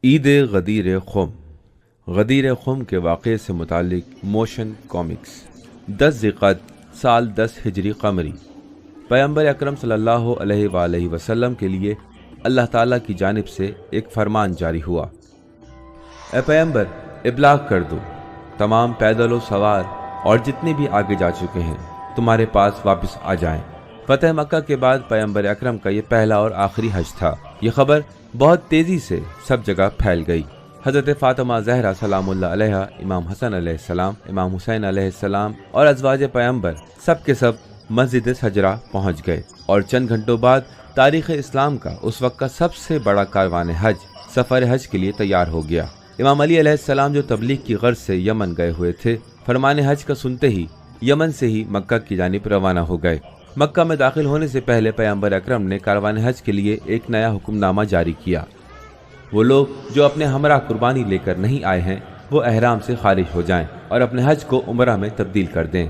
عید غدیر خم۔ غدیر خم کے واقعے سے متعلق موشن کامکس۔ 10 ذی-القعدہ سال 10 ہجری قمری۔ پیغمبر اکرم صلی اللہ علیہ وآلہ وسلم کے لیے اللہ تعالیٰ کی جانب سے ایک فرمان جاری ہوا، اے پیغمبر ابلاغ کر دو، تمام پیدل و سوار اور جتنے بھی آگے جا چکے ہیں تمہارے پاس واپس آ جائیں۔ فتح مکہ کے بعد پیغمبر اکرم کا یہ پہلا اور آخری حج تھا۔ یہ خبر بہت تیزی سے سب جگہ پھیل گئی۔ حضرت فاطمہ زہرا سلام اللہ علیہ، امام حسن علیہ السلام، امام حسین علیہ السلام اور ازواج پیغمبر سب کے سب مسجد سجرہ پہنچ گئے، اور چند گھنٹوں بعد تاریخ اسلام کا اس وقت کا سب سے بڑا کاروان حج سفر حج کے لیے تیار ہو گیا۔ امام علی علیہ السلام جو تبلیغ کی غرض سے یمن گئے ہوئے تھے، فرمان حج کا سنتے ہی یمن سے ہی مکہ کی جانب روانہ ہو گئے۔ مکہ میں داخل ہونے سے پہلے پیغمبر اکرم نے کاروان حج کے لیے ایک نیا حکم نامہ جاری کیا۔ وہ لوگ جو اپنے ہمراہ قربانی لے کر نہیں آئے ہیں وہ احرام سے خارج ہو جائیں اور اپنے حج کو عمرہ میں تبدیل کر دیں۔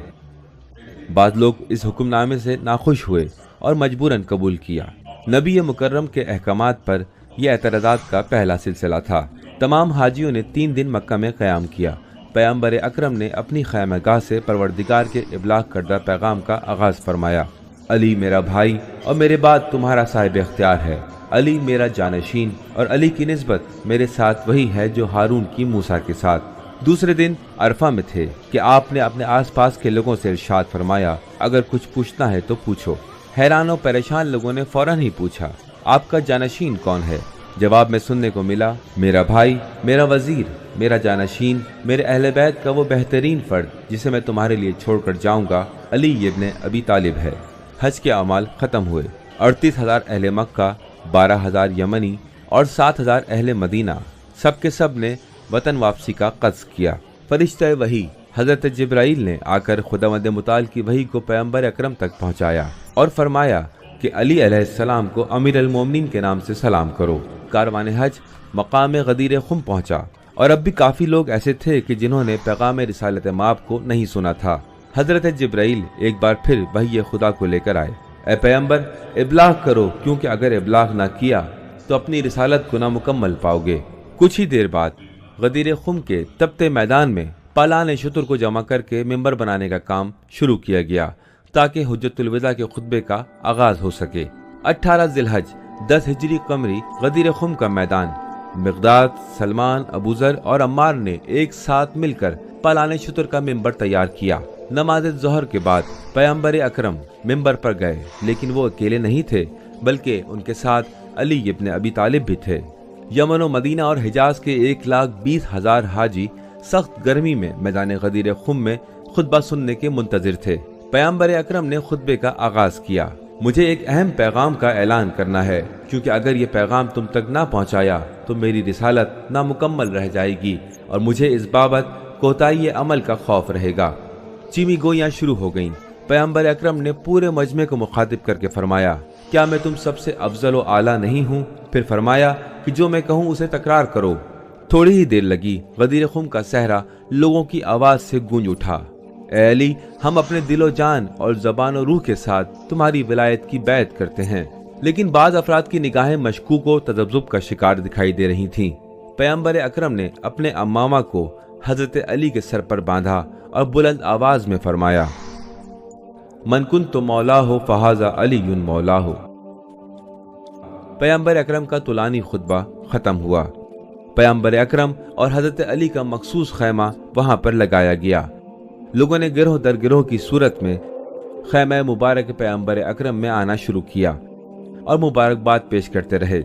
بعض لوگ اس حکم نامے سے ناخوش ہوئے اور مجبوراً قبول کیا۔ نبی مکرم کے احکامات پر یہ اعتراضات کا پہلا سلسلہ تھا۔ تمام حاجیوں نے 3 دن مکہ میں قیام کیا۔ پیغمبر اکرم نے اپنی خیمہ گاہ سے پروردگار کے ابلاغ کردہ پیغام کا آغاز فرمایا۔ علی میرا بھائی اور میرے بعد تمہارا صاحب اختیار ہے، علی میرا جانشین، اور علی کی نسبت میرے ساتھ وہی ہے جو ہارون کی موسیٰ کے ساتھ۔ دوسرے دن عرفہ میں تھے کہ آپ نے اپنے آس پاس کے لوگوں سے ارشاد فرمایا، اگر کچھ پوچھنا ہے تو پوچھو۔ حیران و پریشان لوگوں نے فوراً ہی پوچھا، آپ کا جانشین کون ہے؟ جواب میں سننے کو ملا، میرا بھائی، میرا وزیر، میرا جانشین، میرے اہل بیت کا وہ بہترین فرد جسے میں تمہارے لیے چھوڑ کر جاؤں گا، علی ابن ابی طالب ہے۔ حج کے اعمال ختم ہوئے۔ 38,000 اہل مکہ، 12,000 یمنی اور 7,000 اہل مدینہ سب کے سب نے وطن واپسی کا قصد کیا۔ فرشتہ وحی حضرت جبرائیل نے آ کر خداوند متعال کی وحی کو پیغمبر اکرم تک پہنچایا اور فرمایا کہ علی علیہ السلام کو امیر المومنین کے نام سے سلام کرو۔ کاروان حج مقام غدیر خم پہنچا، اور اب بھی کافی لوگ ایسے تھے کہ جنہوں نے پیغام رسالت مآب کو نہیں سنا تھا۔ حضرت جبرائیل ایک بار پھر وحی خدا کو لے کر آئے، اے پیغمبر ابلاغ کرو، کیونکہ اگر ابلاغ نہ کیا تو اپنی رسالت کو نامکمل پاؤ گے۔ کچھ ہی دیر بعد غدیر خم کے تپتے میدان میں پالان شتر کو جمع کر کے ممبر بنانے کا کام شروع کیا گیا تاکہ حجت الوداع کے خطبے کا آغاز ہو سکے۔ 18 ذی الحج 10 ہجری قمری غدیر خم کا میدان مقداد، سلمان، ابوذر اور عمار نے ایک ساتھ مل کر پالان شتر کا ممبر تیار کیا۔ نماز ظہر کے بعد پیغمبر اکرم ممبر پر گئے، لیکن وہ اکیلے نہیں تھے بلکہ ان کے ساتھ علی ابن ابی طالب بھی تھے۔ یمن و مدینہ اور حجاز کے 1,20,000 حاجی سخت گرمی میں میدان غدیر خم میں خطبہ سننے کے منتظر تھے۔ پیغمبر اکرم نے خطبے کا آغاز کیا، مجھے ایک اہم پیغام کا اعلان کرنا ہے، کیونکہ اگر یہ پیغام تم تک نہ پہنچایا تو میری رسالت نامکمل رہ جائے گی اور مجھے اس بابت کوتاہی عمل کا خوف رہے گا۔ چیمی گویاں شروع ہو گئیں۔ پیغمبر اکرم نے پورے مجمع کو مخاطب کر کے فرمایا، کیا میں تم سب سے افضل و اعلیٰ نہیں ہوں؟ پھر فرمایا کہ جو میں کہوں اسے تکرار کرو۔ تھوڑی ہی دیر لگی، غدیر خم کا صحرا لوگوں کی آواز سے گونج اٹھا، اے علی، ہم اپنے دل و جان اور زبان و روح کے ساتھ تمہاری ولایت کی بیعت کرتے ہیں۔ لیکن بعض افراد کی نگاہیں مشکوک و تذبذب کا شکار دکھائی دے رہی تھیں۔ پیغمبر اکرم نے اپنے امامہ کو حضرت علی کے سر پر باندھا اور بلند آواز میں فرمایا، من کنت مولاہ فہذا علی مولاہ۔ پیغمبر اکرم کا طولانی خطبہ ختم ہوا۔ پیغمبر اکرم اور حضرت علی کا مخصوص خیمہ وہاں پر لگایا گیا۔ لوگوں نے گروہ در گروہ کی صورت میں خیمہ مبارک پیغمبر اکرم میں آنا شروع کیا اور مبارکباد پیش کرتے رہے،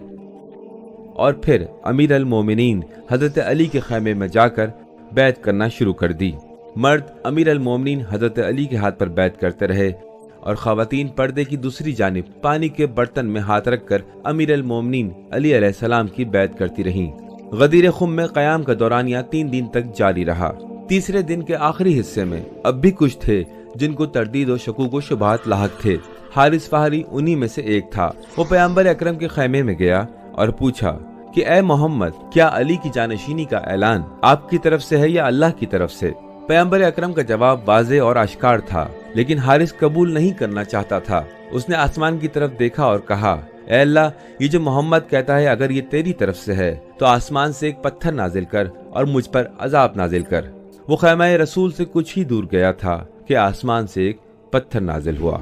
اور پھر امیر المومنین حضرت علی کے خیمے میں جا کر بیعت کرنا شروع کر دی۔ مرد امیر المومنین حضرت علی کے ہاتھ پر بیعت کرتے رہے، اور خواتین پردے کی دوسری جانب پانی کے برتن میں ہاتھ رکھ کر امیر المومنین علی علیہ السلام کی بیعت کرتی رہیں۔ غدیر خم میں قیام کا دورانیہ 3 دن تک جاری رہا۔ تیسرے دن کے آخری حصے میں اب بھی کچھ تھے جن کو تردید و شکوک و شبہات لاحق تھے۔ حارث فہری انہی میں سے ایک تھا۔ وہ پیغمبر اکرم کے خیمے میں گیا اور پوچھا کہ اے محمد، کیا علی کی جانشینی کا اعلان آپ کی طرف سے ہے یا اللہ کی طرف سے؟ پیغمبر اکرم کا جواب واضح اور آشکار تھا، لیکن حارث قبول نہیں کرنا چاہتا تھا۔ اس نے آسمان کی طرف دیکھا اور کہا، اے اللہ، یہ جو محمد کہتا ہے اگر یہ تیری طرف سے ہے تو آسمان سے ایک پتھر نازل کر اور مجھ پر عذاب نازل کر۔ وہ خیمہ رسول سے کچھ ہی دور گیا تھا کہ آسمان سے ایک پتھر نازل ہوا۔